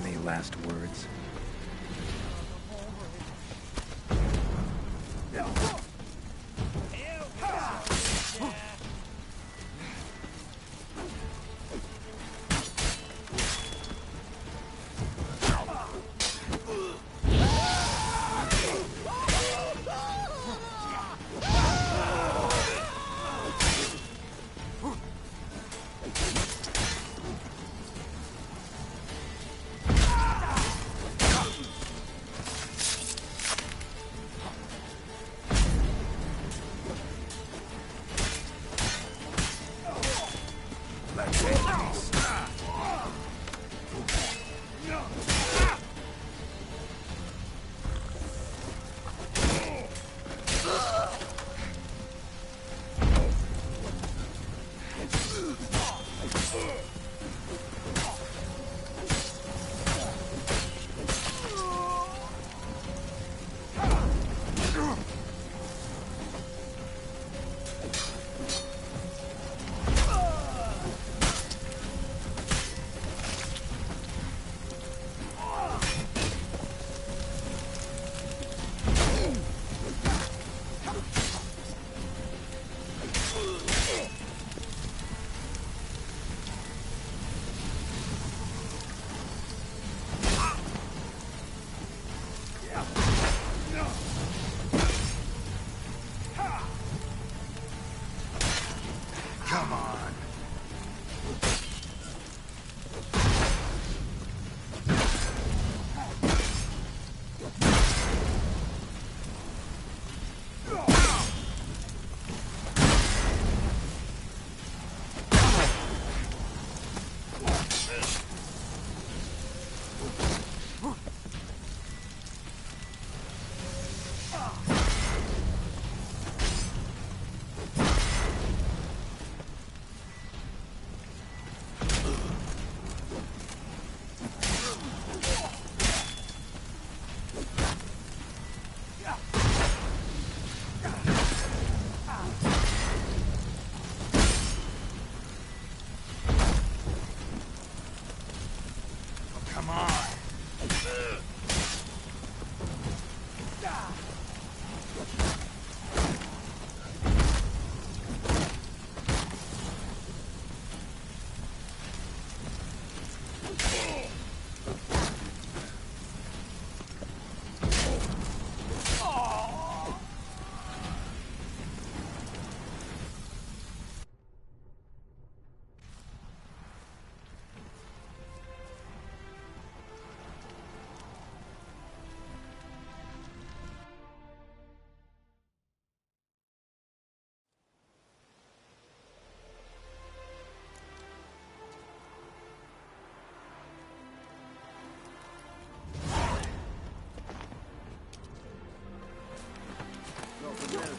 Any last words?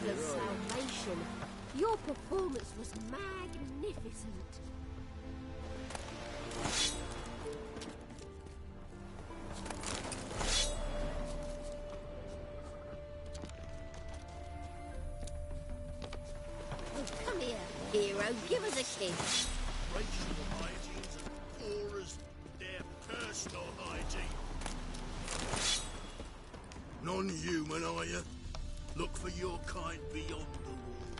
Your salvation. Your performance was magnificent. Oh, come here, hero. Give us a kiss. Racial hygiene's or as their personal hygiene. Non-human, are you? Look for your kind beyond the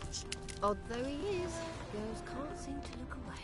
walls. Odd though he is, girls can't seem to look away.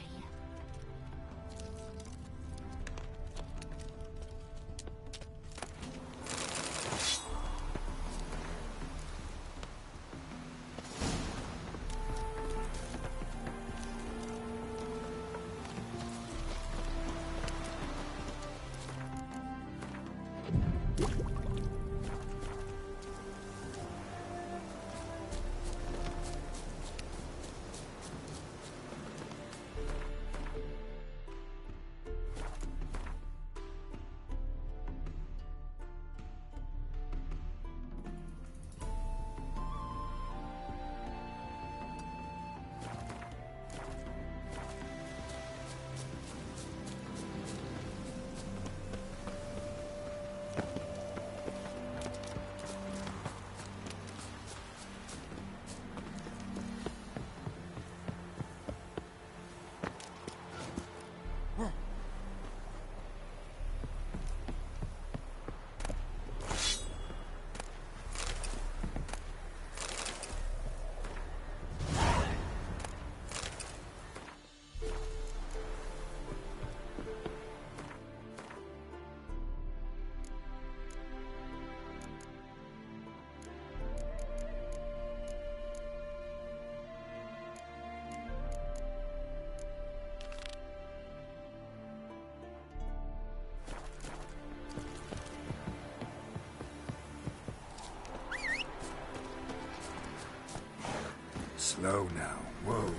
Slow now. Whoa.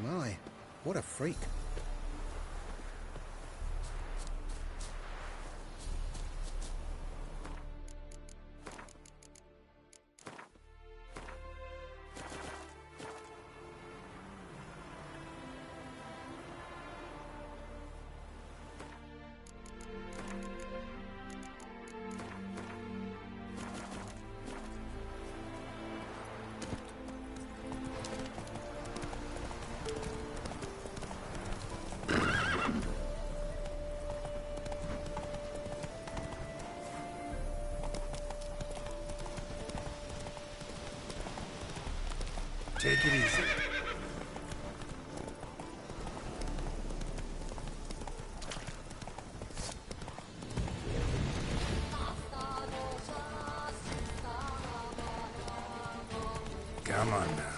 My, what a freak. Take it easy. Come on now.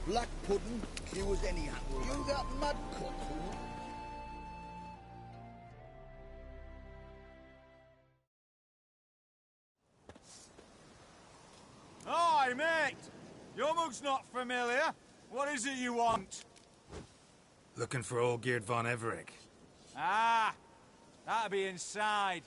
Black pudding, cure as any apple. You that mad cock, who? Hi, mate! Your mug's not familiar. What is it you want? Looking for Olgierd von Everec. Ah, that'll be inside.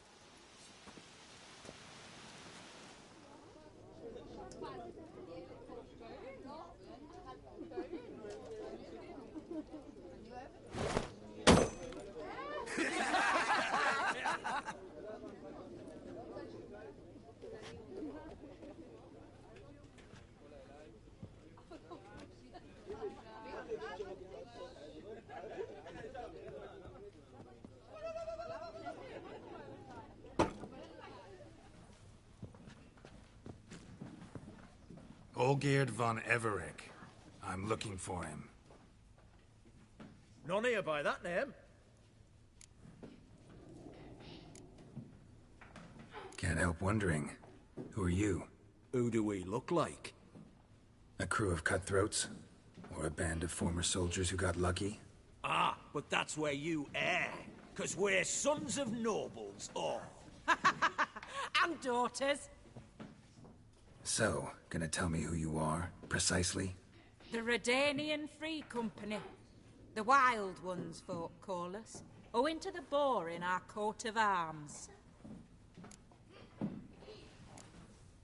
Olgierd von Everec. I'm looking for him. None here by that name. Can't help wondering. Who are you? Who do we look like? A crew of cutthroats? Or a band of former soldiers who got lucky? Ah, but that's where you err. 'Cause we're sons of nobles, all. And daughters. So, gonna tell me who you are, precisely? The Redanian Free Company. The Wild Ones, folk call us. Owing to the boar in our coat of arms.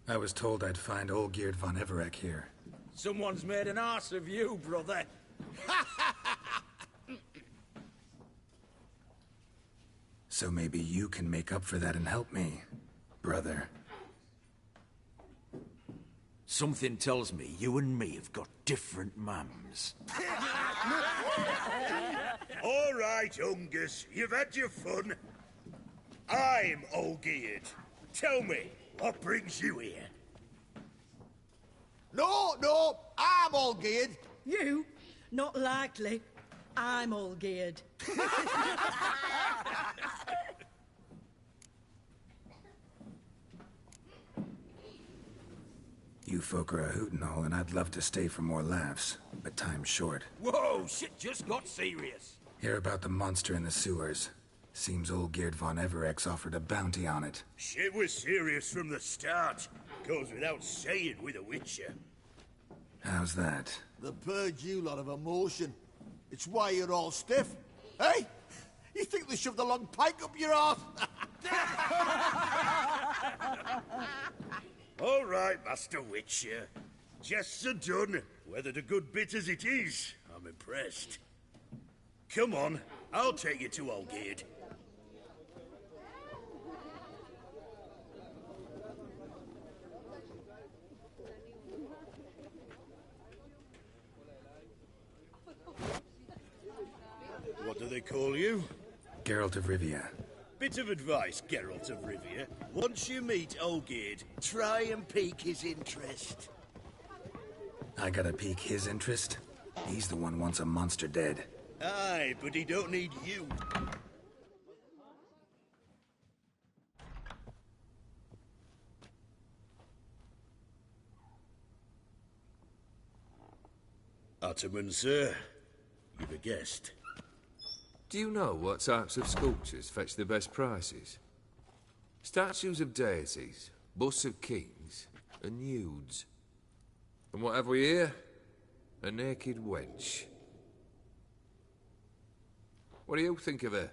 I was told I'd find Olgierd von Everec here. Someone's made an arse of you, brother. So maybe you can make up for that and help me, brother. Something tells me you and me have got different mums. All right, Ungus, you've had your fun. I'm Olgierd. Tell me, what brings you here? No, I'm Olgierd. You? Not likely. I'm all geared. You folk are a hoot and all, and I'd love to stay for more laughs, but time's short. Whoa, shit just got serious. Hear about the monster in the sewers. Seems old Geert von Everex offered a bounty on it. Shit was serious from the start. Goes without saying with a Witcher. How's that? The purge you lot of emotion. It's why you're all stiff. Hey? You think they shoved a long pike up your arse? All right, Master Witcher. Jests are done. Whether the good bit as it is, I'm impressed. Come on, I'll take you to Olgierd. What do they call you? Geralt of Rivia. Bit of advice, Geralt of Rivia. Once you meet Olgierd, try and pique his interest. I gotta pique his interest? He's the one wants a monster dead. Aye, but he don't need you. Ataman, sir. You've a guest. Do you know what types of sculptures fetch the best prices? Statues of deities, busts of kings, and nudes. And what have we here? A naked wench. What do you think of her?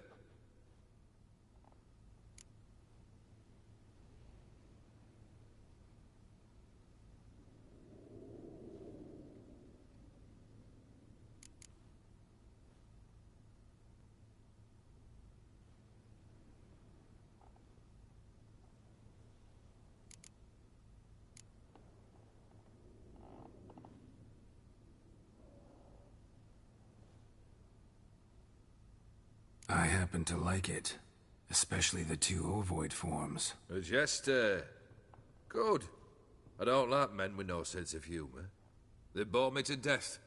I happen to like it. Especially the two ovoid forms. A jester. Good. I don't like men with no sense of humour. They bore me to death.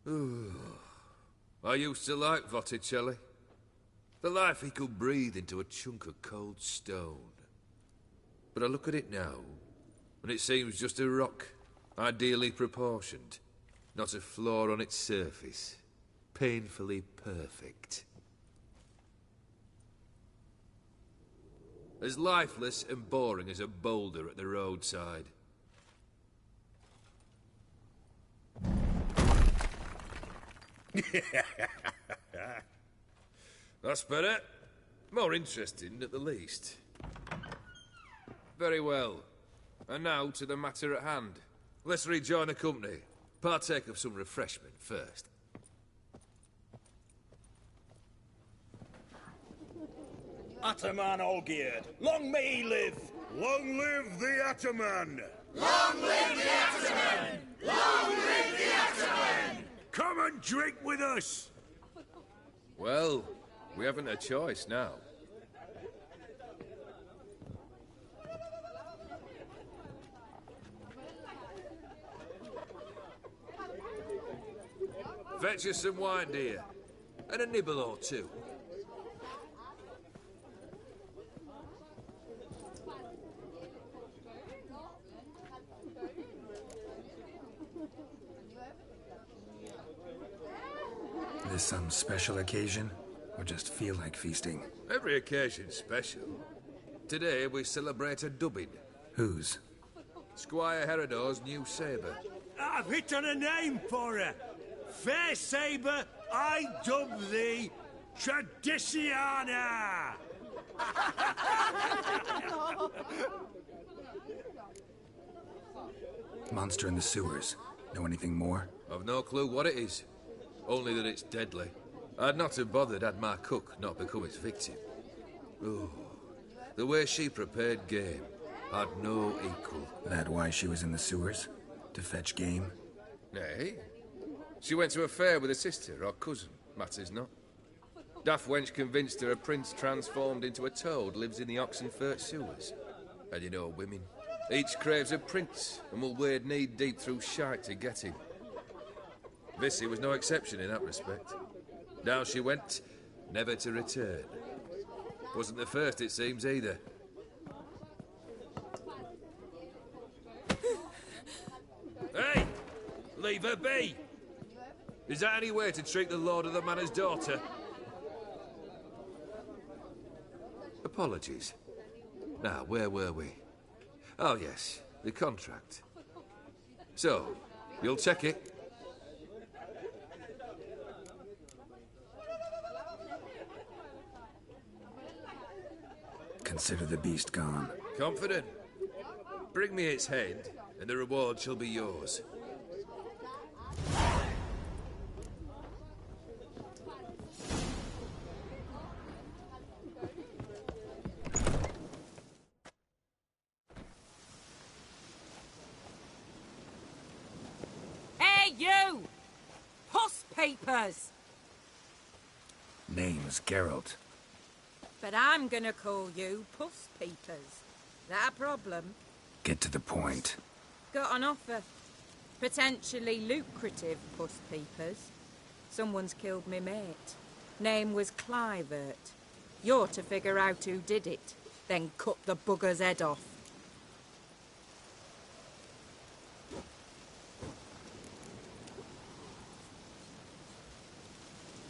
I used to like Botticelli. The life he could breathe into a chunk of cold stone. But I look at it now, and it seems just a rock, ideally proportioned. Not a flaw on its surface. Painfully perfect. As lifeless and boring as a boulder at the roadside. That's better. More interesting, at the least. Very well. And now to the matter at hand. Let's rejoin the company. Partake of some refreshment first. Ataman Olgierd, long may he live! Long live the Ataman! Long live the Ataman! Long live the Ataman! Come and drink with us! Well, we haven't a choice now. Fetch us some wine, dear. And a nibble or two. This some special occasion? Or just feel like feasting? Every occasion's special. Today we celebrate a dubbing. Whose? Squire Herodor's new sabre. I've hit on a name for her. Fair Sabre, I dub thee Tradiciana! Monster in the sewers. Know anything more? I've no clue what it is. Only that it's deadly. I'd not have bothered had my cook not become its victim. Oh, the way she prepared game had no equal. That why she was in the sewers? To fetch game? Nay. She went to a fair with a sister or cousin, matters not. Daft wench convinced her a prince transformed into a toad lives in the Oxenfurt sewers. And you know women. Each craves a prince and will wade knee-deep through shite to get him. Vissy was no exception in that respect. Down she went, never to return. Wasn't the first, it seems, either. Hey! Leave her be! Is that any way to treat the lord of the manor's daughter? Apologies. Now, where were we? Oh, yes, the contract. So, you'll check it? Consider the beast gone. Confident? Bring me its head, and the reward shall be yours. Hey, you! Puss papers! Name's Geralt. But I'm gonna call you Puss Peepers. That a problem? Get to the point. Got an offer. Potentially lucrative Puss Peepers. Someone's killed me mate. Name was Clivert. You're to figure out who did it, then cut the bugger's head off.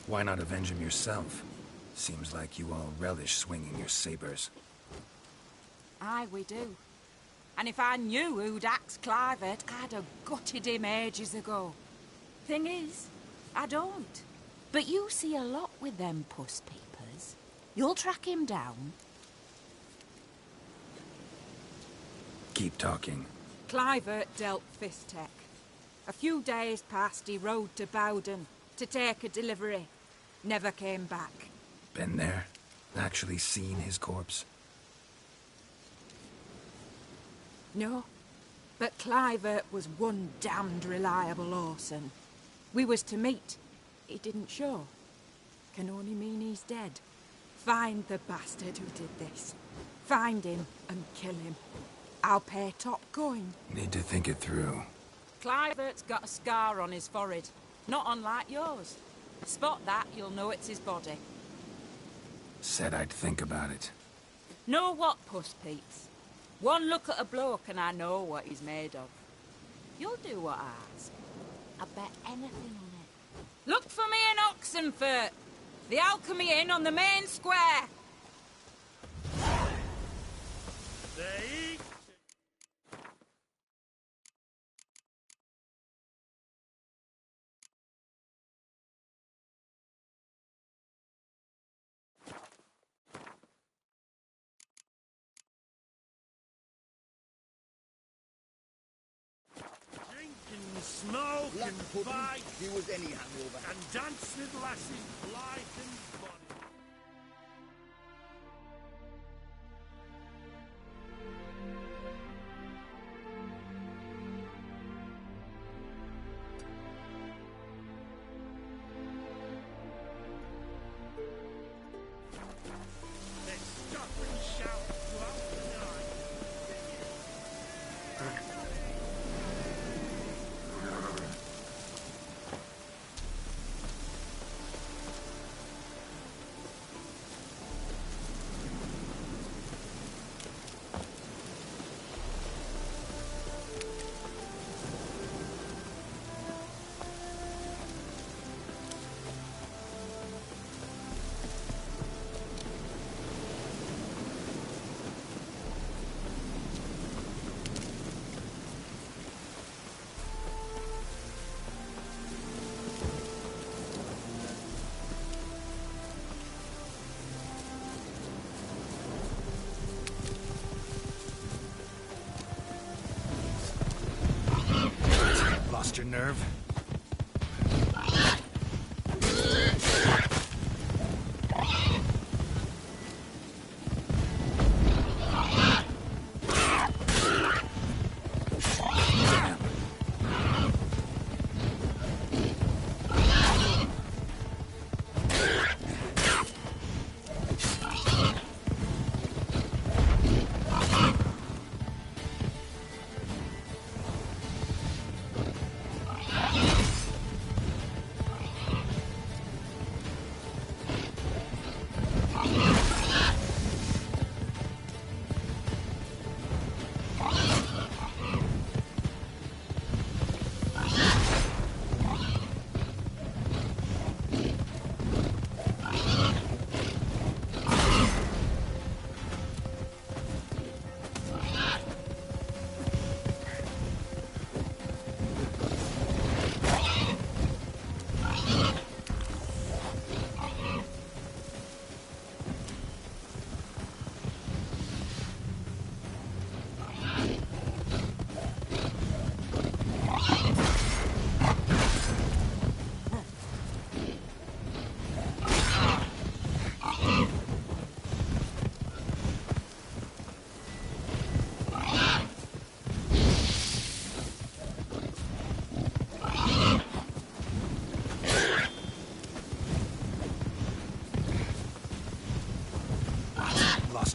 Why not avenge him yourself? Seems like you all relish swinging your sabers. Aye, we do. And if I knew who'd axed Clivert, I'd have gutted him ages ago. Thing is, I don't. But you see a lot with them Puss Peepers. You'll track him down. Keep talking. Clivert dealt Fistech. A few days past, he rode to Bowden to take a delivery. Never came back. Been there? Actually seen his corpse? No, but Clivert was one damned reliable horseman. We was to meet. He didn't show. Can only mean he's dead. Find the bastard who did this. Find him and kill him. I'll pay top coin. Need to think it through. Clivert's got a scar on his forehead. Not unlike yours. Spot that, you'll know it's his body. Said I'd think about it. Know what, Puss Peeps? One look at a bloke and I know what he's made of. You'll do what I ask. I bet anything on it. Look for me in Oxenfurt. The Alchemy Inn on the main square. They... Smoke Black and pudding, fight he was any hangover. and dance with lasses blithe and bonny. Let's stop and shout throughout the night. Lost your nerve?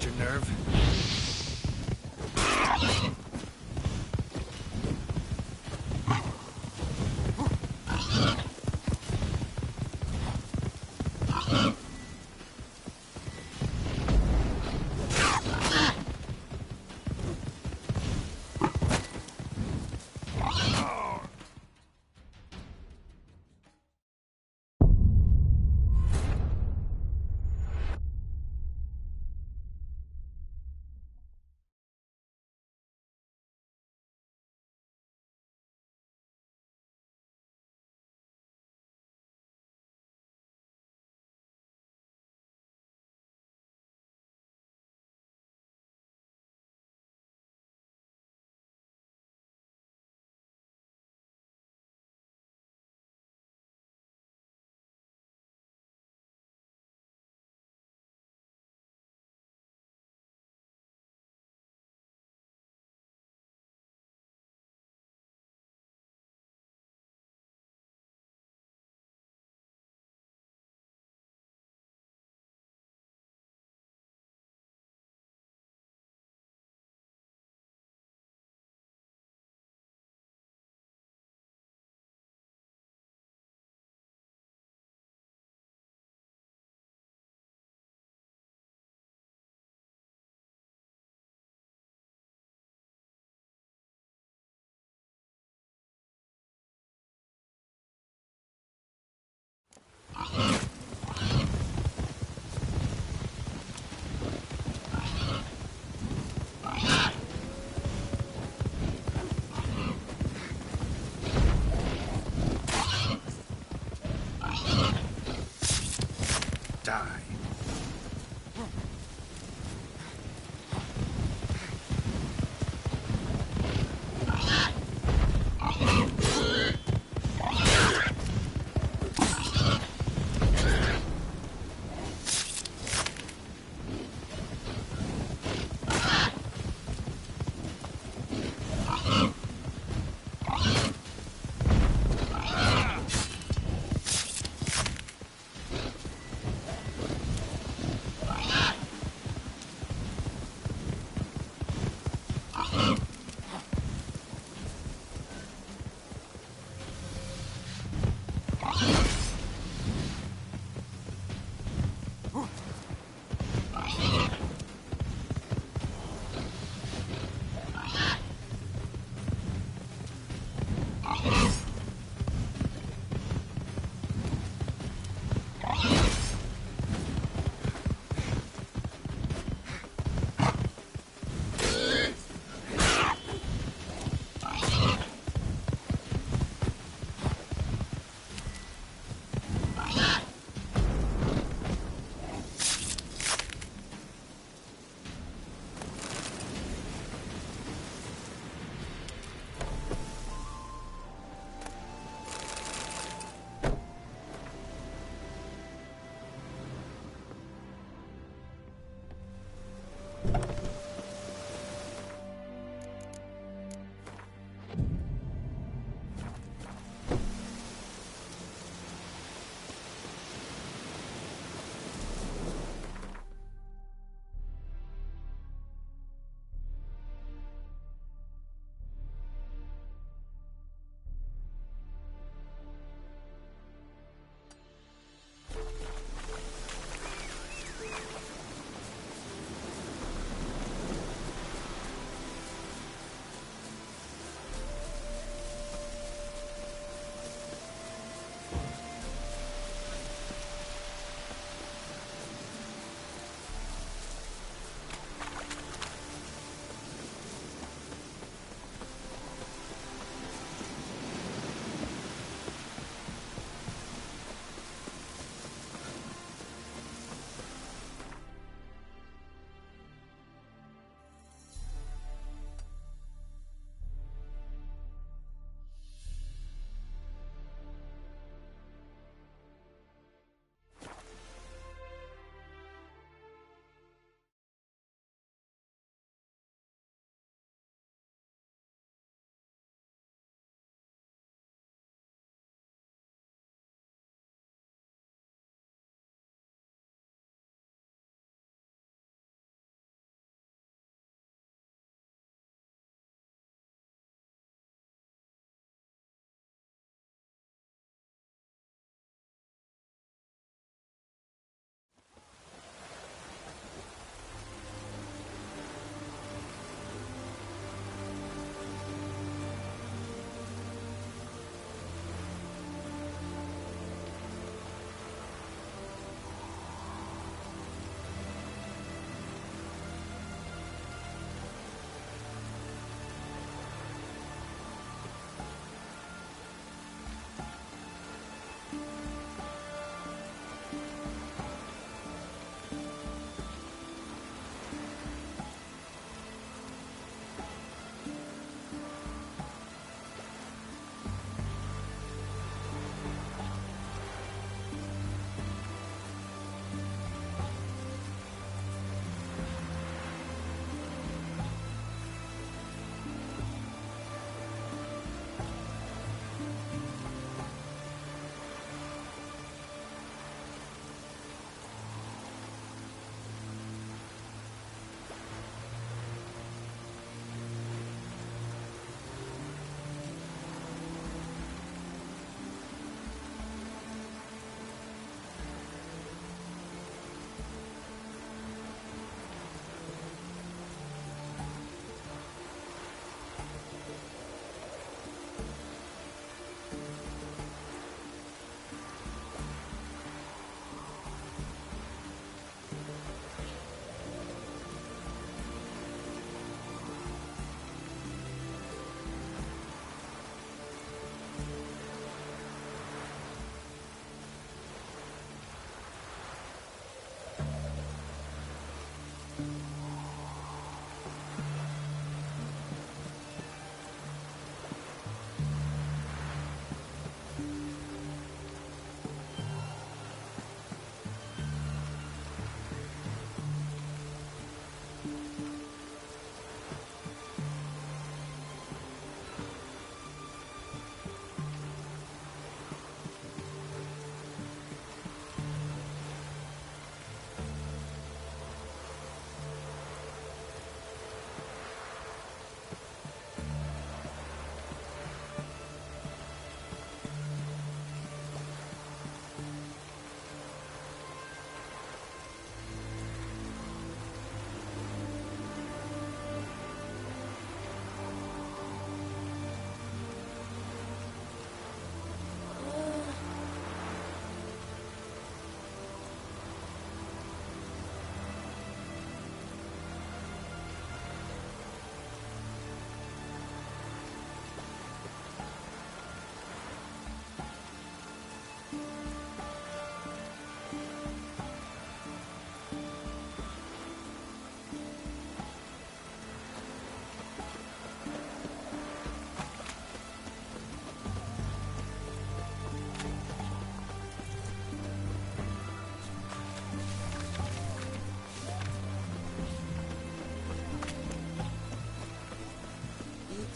lost your nerve? Die.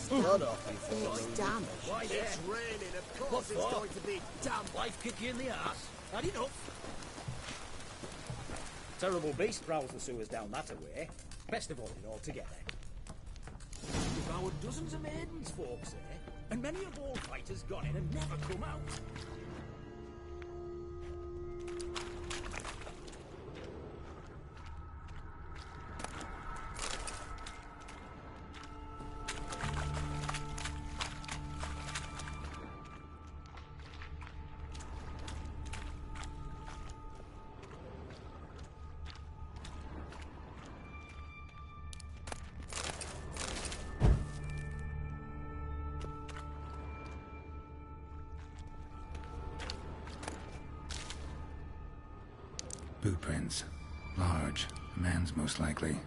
Start off before Damn. Why, it's raining, of course it's going to be damn. Life kick you in the arse. Had enough. Terrible beast prowls the sewers down that way. Best avoid it altogether. Devoured dozens of maidens, folks say, and many a ball fighter's gone in and never come out. Boot prints. Large. A man's most likely.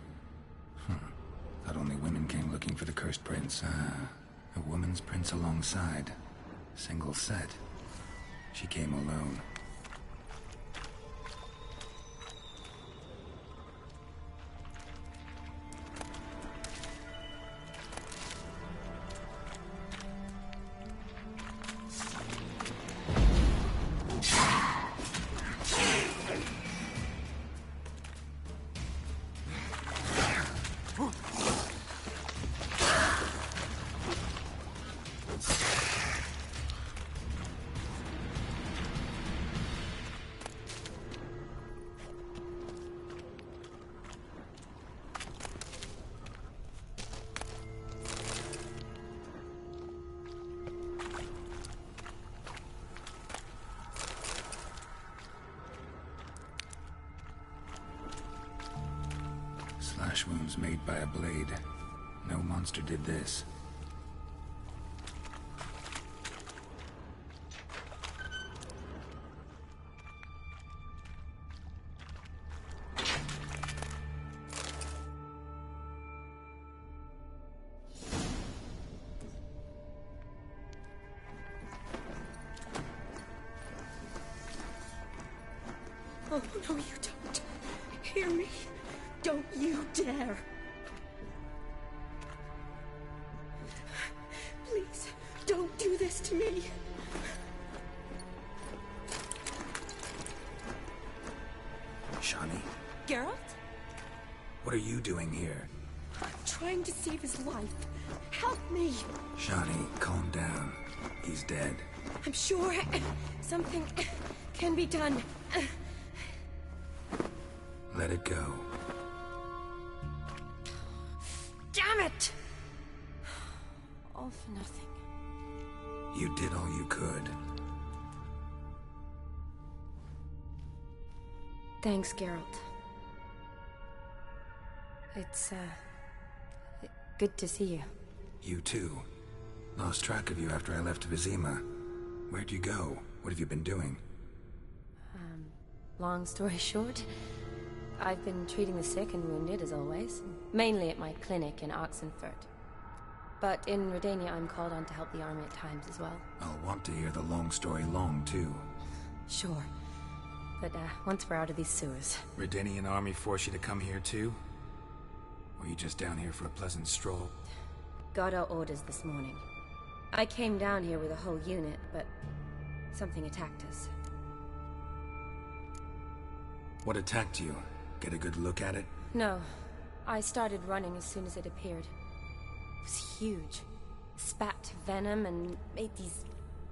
Thought only women came looking for the cursed prints. A woman's prints alongside. Single set. She came alone. Slash wounds made by a blade. No monster did this. Oh, no, you don't. Hear me. Don't you dare. Please, don't do this to me. Shani, Geralt? what are you doing here? Trying to save his life. Help me. Shani, calm down. He's dead. I'm sure something can be done. Let it go. Damn it! All for nothing. You did all you could. Thanks, Geralt. It's, good to see you. You too. Lost track of you after I left Vizima. Where'd you go? What have you been doing? Long story short, I've been treating the sick and wounded, as always. Mainly at my clinic in Oxenfurt. But in Redania, I'm called on to help the army at times as well. I'll want to hear the long story long, too. Sure. But, once we're out of these sewers... Redanian army force you to come here, too? Or are you just down here for a pleasant stroll? Got our orders this morning. I came down here with a whole unit, but... something attacked us. What attacked you? Get a good look at it? No. I started running as soon as it appeared. It was huge. Spat venom and made these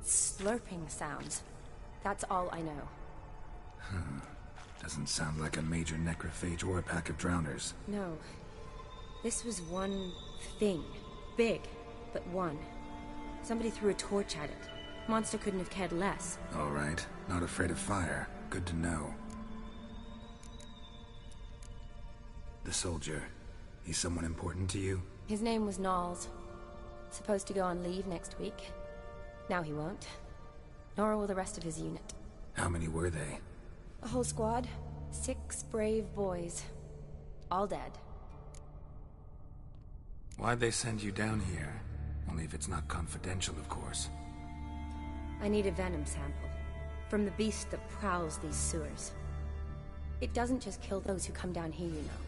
slurping sounds. That's all I know. Doesn't sound like a major necrophage or a pack of drowners. No. This was one thing. Big, but one. Somebody threw a torch at it. Monster couldn't have cared less. All right. Not afraid of fire. Good to know. The soldier. He's someone important to you? His name was Knowles. Supposed to go on leave next week. Now he won't. Nor will the rest of his unit. How many were they? A whole squad. 6 brave boys. All dead. Why'd they send you down here? Only if it's not confidential, of course. I need a venom sample. From the beast that prowls these sewers. It doesn't just kill those who come down here, you know.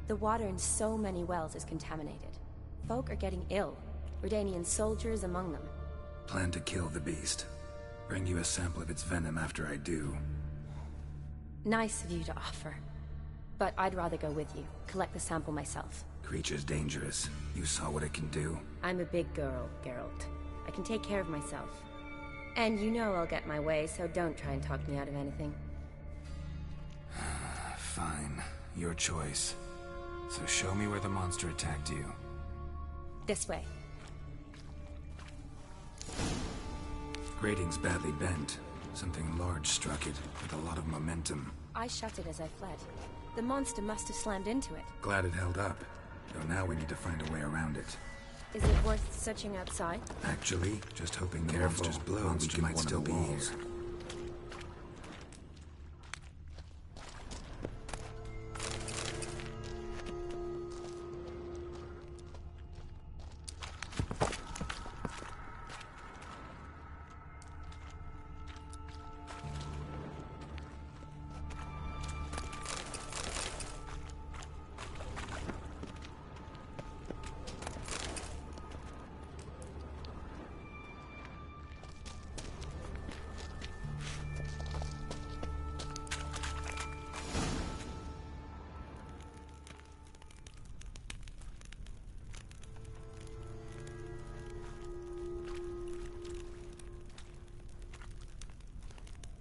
The water in so many wells is contaminated. Folk are getting ill. Redanian soldiers among them. Plan to kill the beast. Bring you a sample of its venom after I do. Nice of you to offer. But I'd rather go with you. Collect the sample myself. Creature's dangerous. You saw what it can do. I'm a big girl, Geralt. I can take care of myself. And you know I'll get my way, so don't try and talk me out of anything. Fine. Your choice. So show me where the monster attacked you. This way. Grating's badly bent. Something large struck it, with a lot of momentum. I shut it as I fled. The monster must have slammed into it. Glad it held up. Though now we need to find a way around it. Is it worth searching outside? Actually, just hoping the monster's blow we might still be here.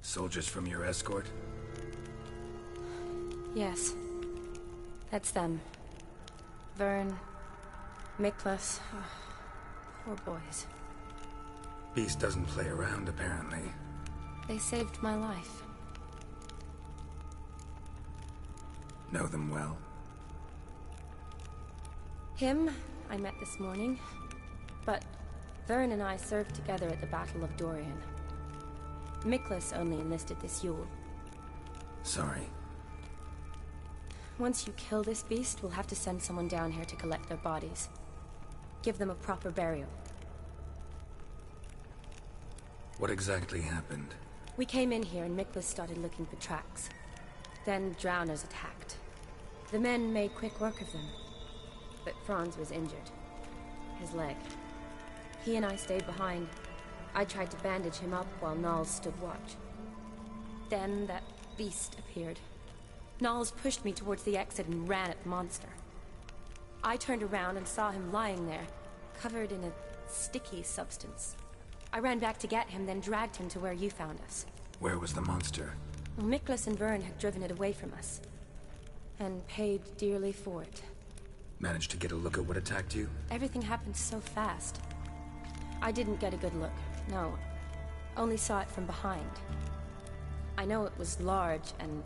Soldiers from your escort? Yes. That's them. Vern, Miklas. Oh, poor boys. Beast doesn't play around, apparently. They saved my life. Know them well? Him, I met this morning. But Vern and I served together at the Battle of Dorian. Miklas only enlisted this Yule. Sorry. Once you kill this beast, we'll have to send someone down here to collect their bodies. Give them a proper burial. What exactly happened? We came in here and Miklas started looking for tracks. Then drowners attacked. The men made quick work of them. But Franz was injured. His leg. He and I stayed behind. I tried to bandage him up while Nals stood watch. Then that beast appeared. Nals pushed me towards the exit and ran at the monster. I turned around and saw him lying there, covered in a sticky substance. I ran back to get him, then dragged him to where you found us. Where was the monster? Well, Miklas and Vern had driven it away from us. And paid dearly for it. Managed to get a look at what attacked you? Everything happened so fast. I didn't get a good look, no. Only saw it from behind. I know it was large and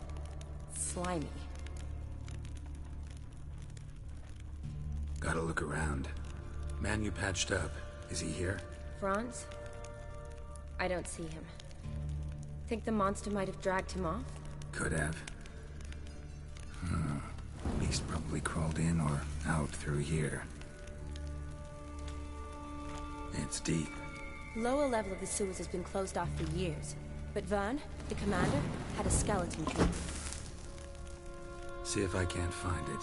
slimy. Gotta look around. Man you patched up, is he here? Franz? I don't see him. Think the monster might have dragged him off? Could have. Beast probably crawled in or out through here. It's deep. Lower level of the sewers has been closed off for years. But Vern, the commander, had a skeleton key. See if I can't find it.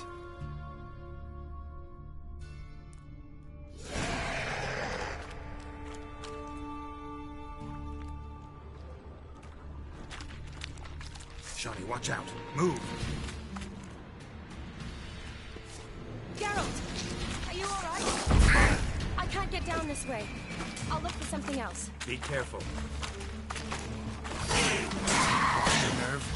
Shani, watch out. Move! Geralt! Are you alright? I can't get down this way. I'll look for something else. Be careful. Nerve.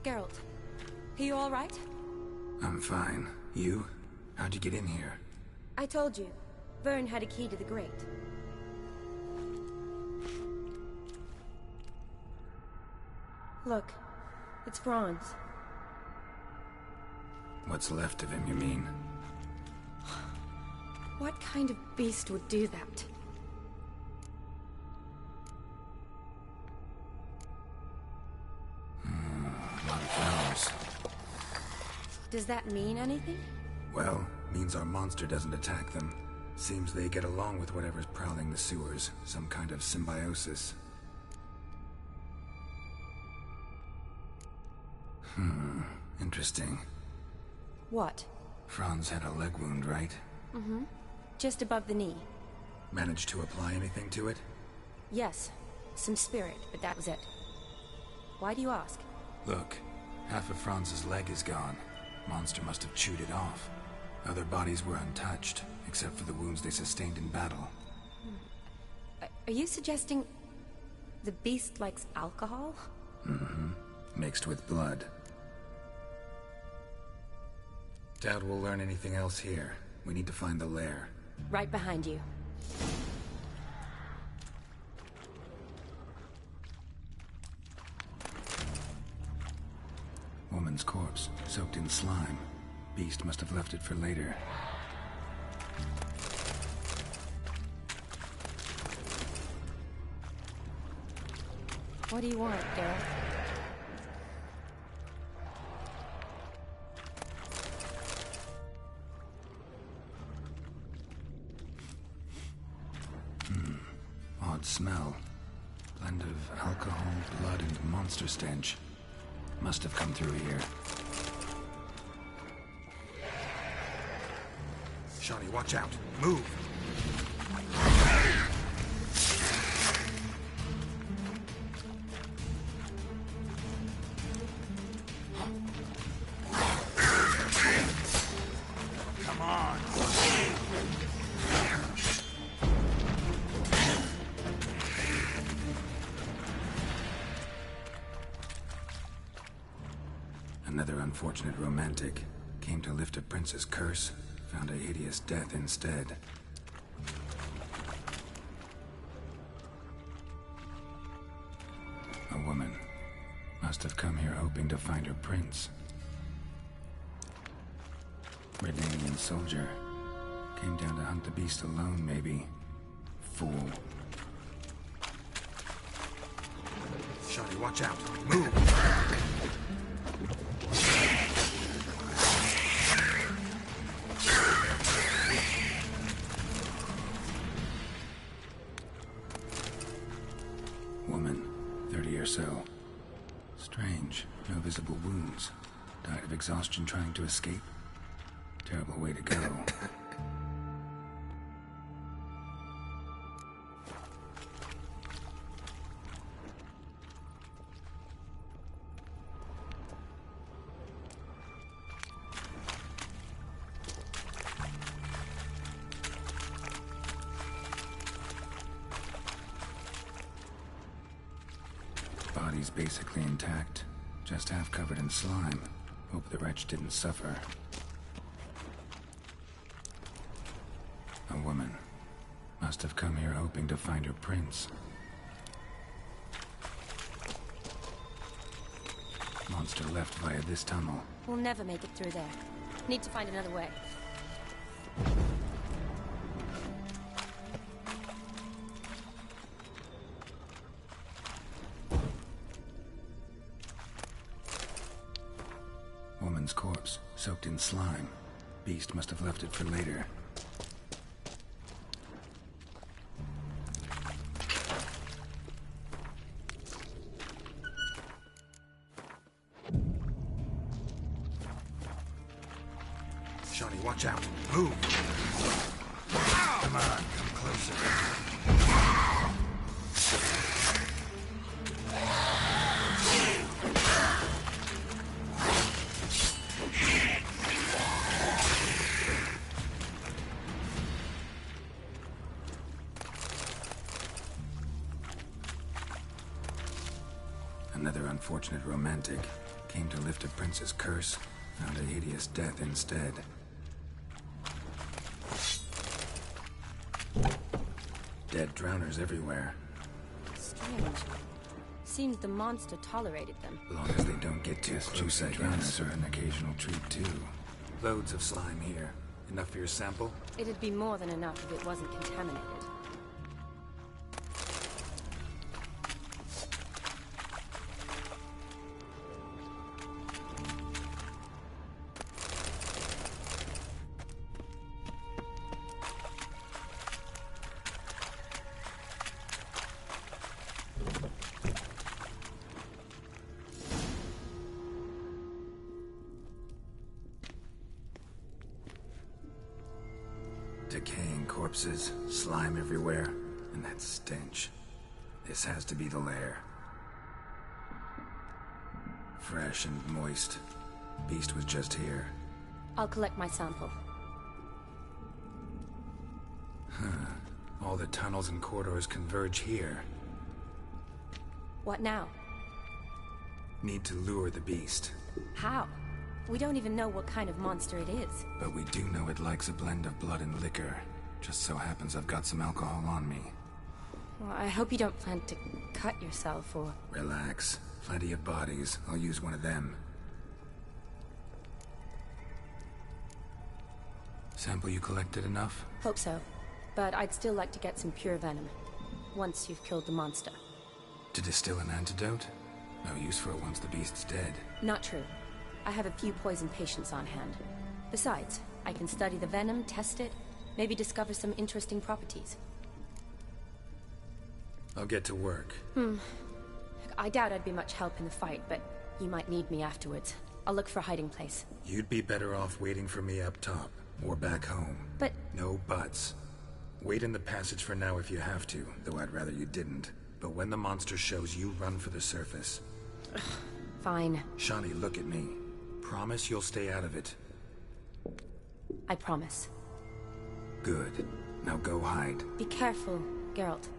Geralt. Are you all right? I'm fine. You? How'd you get in here? I told you. Vern had a key to the grate. Look. It's Franz. What's left of him, you mean? What kind of beast would do that? A lot of flowers. Does that mean anything? Well, means our monster doesn't attack them. Seems they get along with whatever's prowling the sewers. Some kind of symbiosis. Interesting. What? Franz had a leg wound, right? Mm-hmm. Just above the knee. Managed to apply anything to it? Yes. Some spirit, but that was it. Why do you ask? Look, half of Franz's leg is gone. Monster must have chewed it off. Other bodies were untouched, except for the wounds they sustained in battle. Are you suggesting the beast likes alcohol? Mm-hmm. Mixed with blood. Doubt we'll learn anything else here. We need to find the lair. Right behind you. Woman's corpse, soaked in slime. Beast must have left it for later. What do you want, Geralt? Odd smell. Blend of alcohol, blood, and monster stench. Must have come through here. Shani, watch out. Move! Come on! Another unfortunate romantic. Came to lift a prince's curse, found a hideous death instead. A woman. Must have come here hoping to find her prince. Redanian soldier. Came down to hunt the beast alone, maybe. Fool. Shani, watch out. Move! Woman, 30 or so. Strange. No visible wounds. Died of exhaustion trying to escape. Terrible way to go. Body's basically intact, just half covered in slime. Hope the wretch didn't suffer. A woman. Must have come here hoping to find her prince. Monster left via this tunnel. We'll never make it through there. Need to find another way. Woman's corpse, soaked in slime. Beast must have left it for later. Shani, watch out. Move! Come on, come closer. Another unfortunate romantic. Came to lift a prince's curse, found a hideous death instead. Dead drowners everywhere. Strange. Seems the monster tolerated them. As long as they don't get too close, drowners are an occasional treat too. Loads of slime here. Enough for your sample? It'd be more than enough if it wasn't contaminated. Decaying corpses, slime everywhere, and that stench. This has to be the lair. Fresh and moist. Beast was just here. I'll collect my sample. All the tunnels and corridors converge here. What now? Need to lure the beast. How? We don't even know what kind of monster it is. But we do know it likes a blend of blood and liquor. Just so happens I've got some alcohol on me. Well, I hope you don't plan to cut yourself or... Relax. Plenty of bodies. I'll use one of them. Sample you collected enough? Hope so. But I'd still like to get some pure venom. Once you've killed the monster. To distill an antidote? No use for it once the beast's dead. Not true. I have a few poison patients on hand. Besides, I can study the venom, test it, maybe discover some interesting properties. I'll get to work. I doubt I'd be much help in the fight, but you might need me afterwards. I'll look for a hiding place. You'd be better off waiting for me up top, or back home. But... No buts. Wait in the passage for now if you have to, though I'd rather you didn't. But when the monster shows, you run for the surface. Fine. Shani, look at me. Promise you'll stay out of it. I promise. Good. Now go hide. Be careful, Geralt.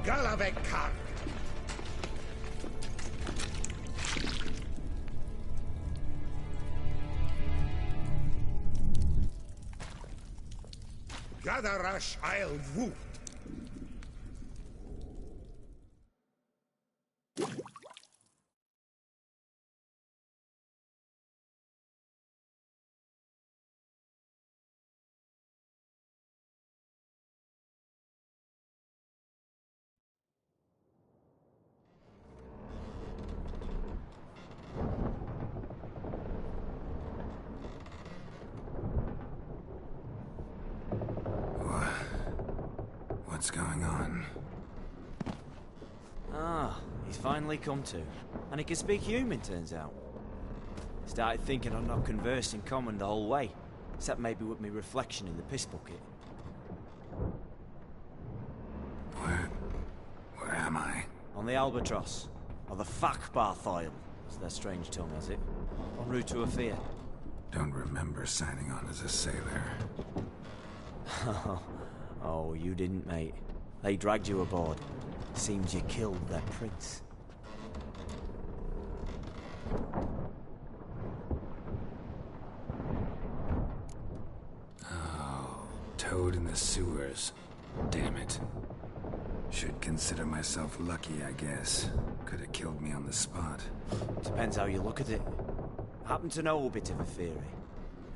Galavekar. Gadarash I'll woo. What's going on? Ah, he's finally come to. And he can speak human, turns out. Started thinking I'd not conversed in common the whole way, except maybe with me reflection in the piss bucket. Where am I? On the Albatross, or the Fakbarthoil, as their strange tongue has it, en route to Ophir. Don't remember signing on as a sailor. Oh, you didn't, mate. They dragged you aboard. Seems you killed their prince. Oh, toad in the sewers. Damn it. Should consider myself lucky, I guess. Could have killed me on the spot. Depends how you look at it. Happen to know a bit of a theory.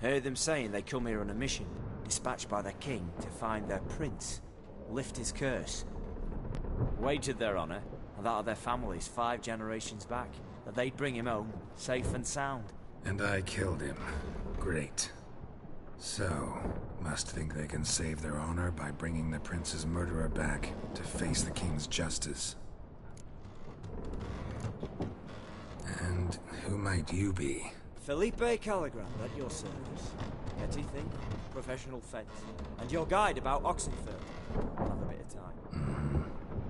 Heard them saying they come here on a mission, dispatched by their king to find their prince, lift his curse. Wagered their honor, and that of their families 5 generations back, that they'd bring him home, safe and sound. And I killed him. Great. So, must think they can save their honor by bringing the prince's murderer back to face the king's justice. And who might you be? Felipe Caligrand at your service. Petty thing, professional fence, and your guide about Oxenfurt. I'll have a bit of time.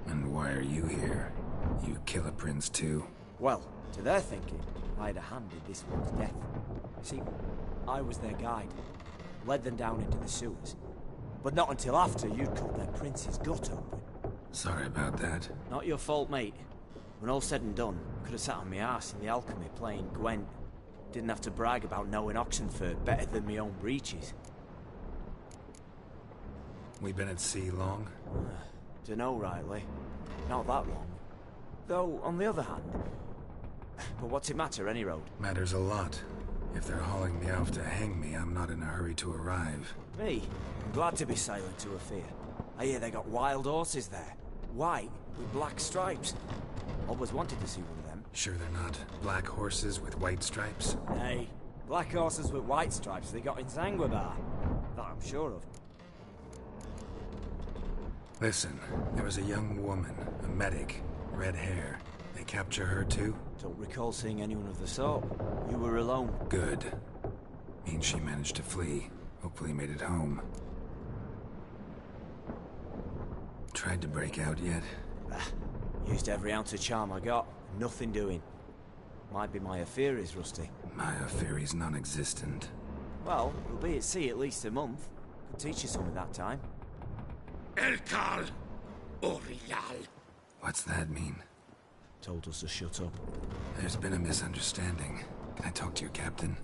And why are you here? You kill a prince too? Well, to their thinking, I had a hand in this one's death. See, I was their guide. Led them down into the sewers. But not until after you'd cut their prince's gut open. Sorry about that. Not your fault, mate. When all said and done, could have sat on my arse in the alchemy playing Gwent. Didn't have to brag about knowing Oxenfurt better than my own breeches. We been at sea long? Dunno, rightly. Not that long. Though, on the other hand... But what's it matter, any road? Matters a lot. If they're hauling me off to hang me, I'm not in a hurry to arrive. Me? I'm glad to be sailing to Ophir. I hear they got wild horses there. White, with black stripes. Always wanted to see one of them. Sure they're not black horses with white stripes? Nay, black horses with white stripes they got in Zanguebar. That I'm sure of. Listen, there was a young woman, a medic, red hair. They capture her too? Don't recall seeing anyone of the sort. You were alone. Good. Means she managed to flee. Hopefully made it home. Tried to break out yet? Used every ounce of charm I got. Nothing doing. Might be my Ophiri's rusty. My Ophiri's non-existent. Well, we'll be at sea at least a month. Could teach you something that time. Elkal Orial. What's that mean? Told us to shut up. There's been a misunderstanding. Can I talk to your captain?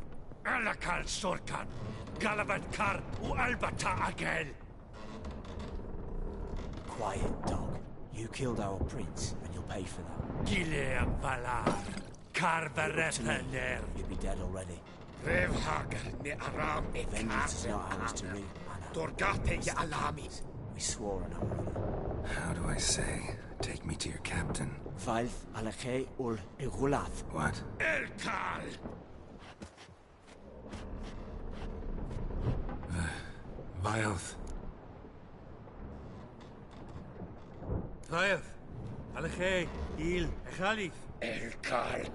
Alakal Sorkan. Galavat Kar U Albata Agel. Quiet, dog. You killed our prince, and you'll pay for that. Gileam Valar. Karvarepaner. You'd be dead already. Revhagar ne Aram e Vengeance is not ours to reap, Anna. Dorgate ya Alamis. We swore on our honor. How do I say? Take me to your captain. Valth Alakhe ul Igulath. What? Elkal! Vilth. Vilth. Alakhe. Il. Echalith. Elkal.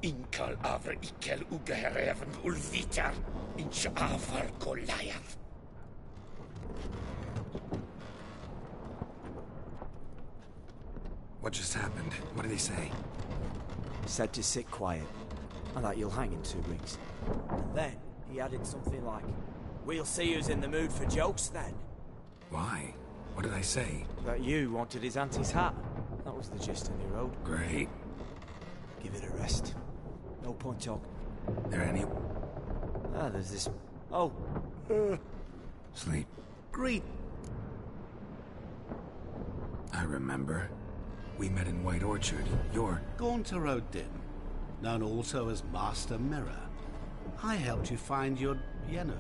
Inkal Avra Ikel Ugahereven Ulvitar. Inch Avar Goliath. What just happened? What did he say? Said to sit quiet, and that you'll hang in 2 weeks. And then he added something like, "We'll see who's in the mood for jokes then." Why? What did I say? That you wanted his auntie's hat. That was the gist in the road. Great. Give it a rest. No point talking. There any... Ah, there's this... Oh. Sleep. Great. I remember. We met in White Orchard. You're... Gaunter O'Dim, known also as Master Mirror. I helped you find your Yennefer.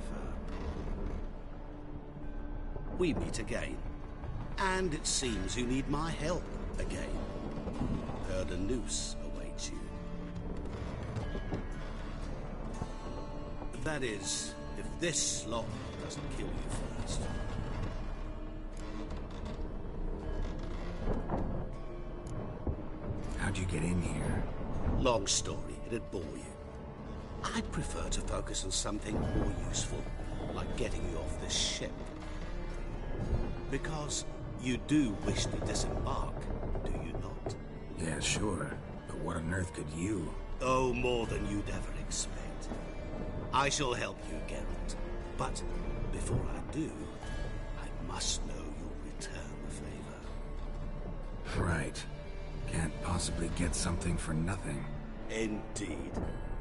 We meet again. And it seems you need my help again. Heard a noose awaits you. That is, if this slot doesn't kill you first. How'd you get in here? Long story, it'd bore you. I'd prefer to focus on something more useful, like getting you off this ship. Because you do wish to disembark, do you not? Yeah, sure. But what on earth could you? Oh, more than you'd ever expect. I shall help you, Geralt. But before I do, I must know you'll return the favor. Right. Can't possibly get something for nothing. Indeed.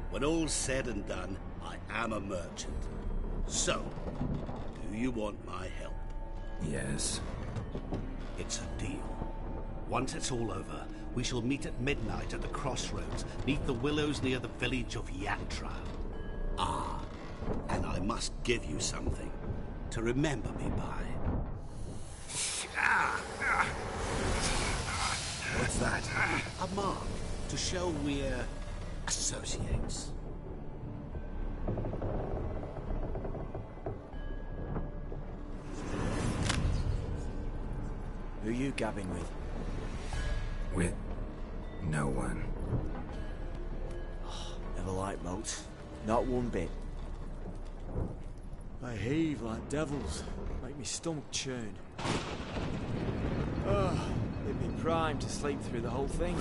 When all's said and done, I am a merchant. So, do you want my help? Yes. It's a deal. Once it's all over, we shall meet at midnight at the crossroads, neath the willows near the village of Yatra. Ah, and I must give you something to remember me by. What's that? A mark to show we're associates. Who are you gabbing with? With no one. Never liked moats. Not one bit. They heave like devils. Make me stomach churn. They'd be primed to sleep through the whole thing.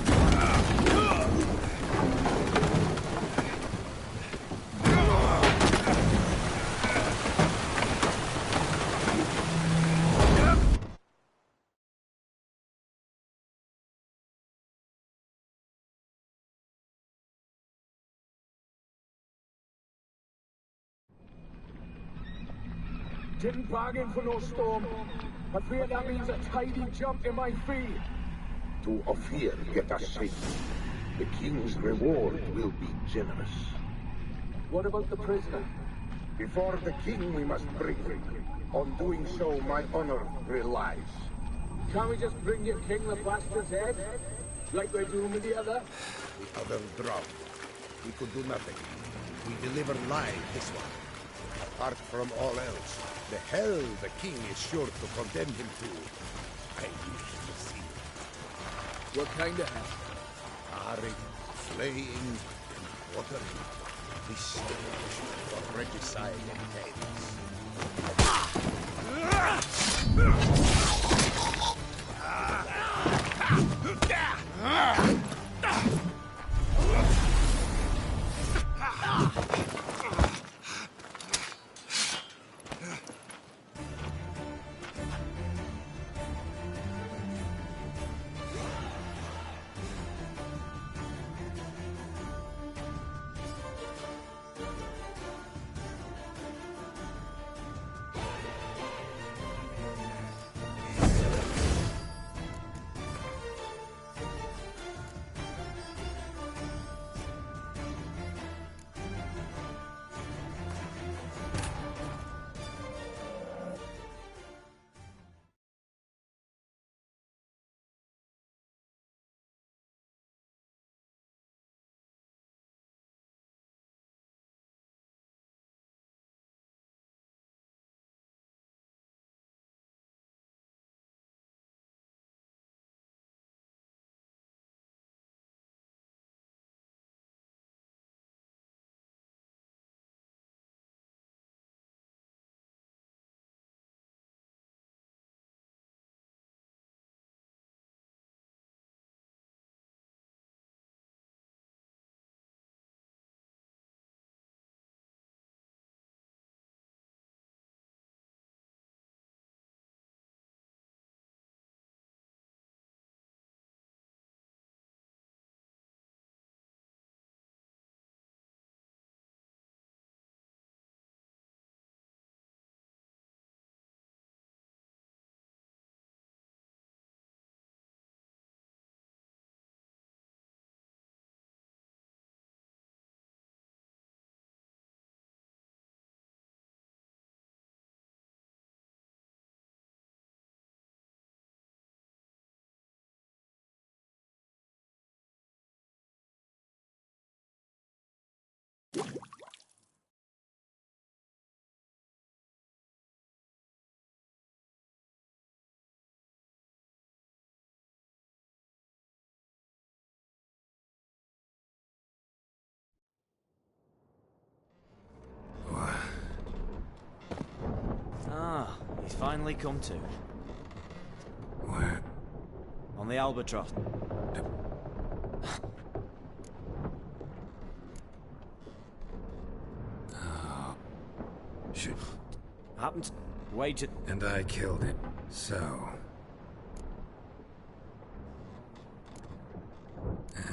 Didn't bargain for no storm. I fear that means a tidy jump in my fee. To Ophir, get us safe. The king's reward will be generous. What about the prisoner? Before the king we must bring him. On doing so, my honor relies. Can't we just bring your king the bastard's head? Like we're doing with the other? The other drowned. We could do nothing. We deliver live this one. Apart from all else, the hell the king is sure to condemn him to. I wish to see. What kind of hell? Harring, flaying, and watering. This for regicide He's finally come to. Where? On the Albatross. Oh. Should... Happened. Waited. And I killed it. So...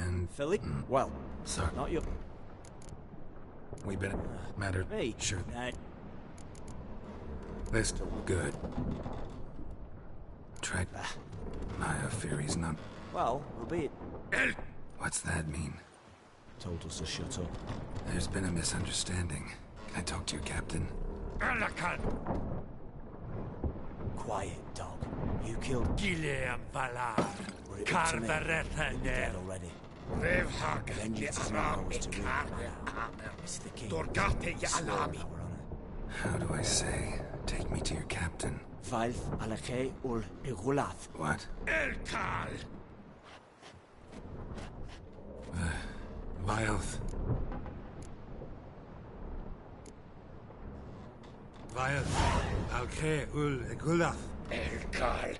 And... Philip? Well, sorry. not your... We've been... Matter... Me? Sure. List. Good. Try... Maya Fury's not... Well, albeit... What's that mean? Told us to shut up. There's been a misunderstanding. Can I talk to you, Captain? Quiet, dog. You killed... Guillem Valar. Carveretha dead already. Vengeance is not ours to rule. It's the king. How do I say? Take me to your captain. Valf Alake ul Igulath. What? Elkal! Vilth. Vilth Alke ul Igulath. Elkal.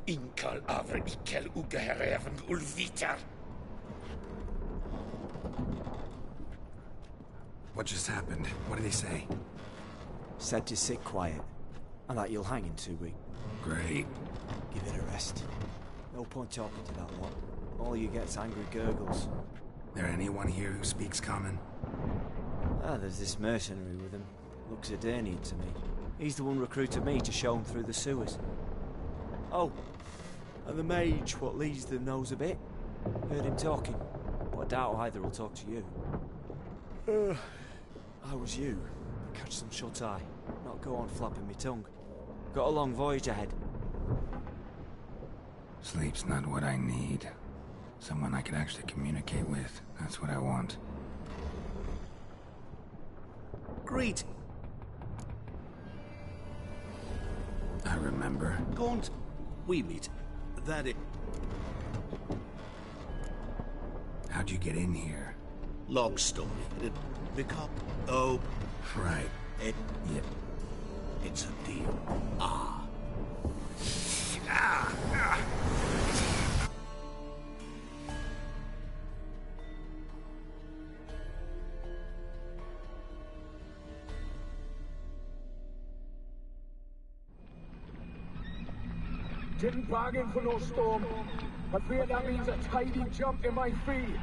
Inkal avre ikel ugehereven ul vitar. What just happened? What did he say? Said to sit quiet, and that you'll hang in 2 weeks. Great. Give it a rest. No point talking to that lot. All you get's angry gurgles. There anyone here who speaks common? Ah, there's this mercenary with him. Looks Aedirnian to me. He's the one recruited me to show him through the sewers. Oh, and the mage what leads them knows a bit. Heard him talking, but I doubt either will talk to you. How was you? Catch some shut-eye. Not go on flapping me tongue. Got a long voyage ahead. Sleep's not what I need. Someone I can actually communicate with. That's what I want. Great. I remember. Gaunt, we meet. That it. How'd you get in here? Long story. Pick up. Oh. Right. Yeah. It's a deal. Didn't bargain for no storm, but fear that means a tidy jump in my fee.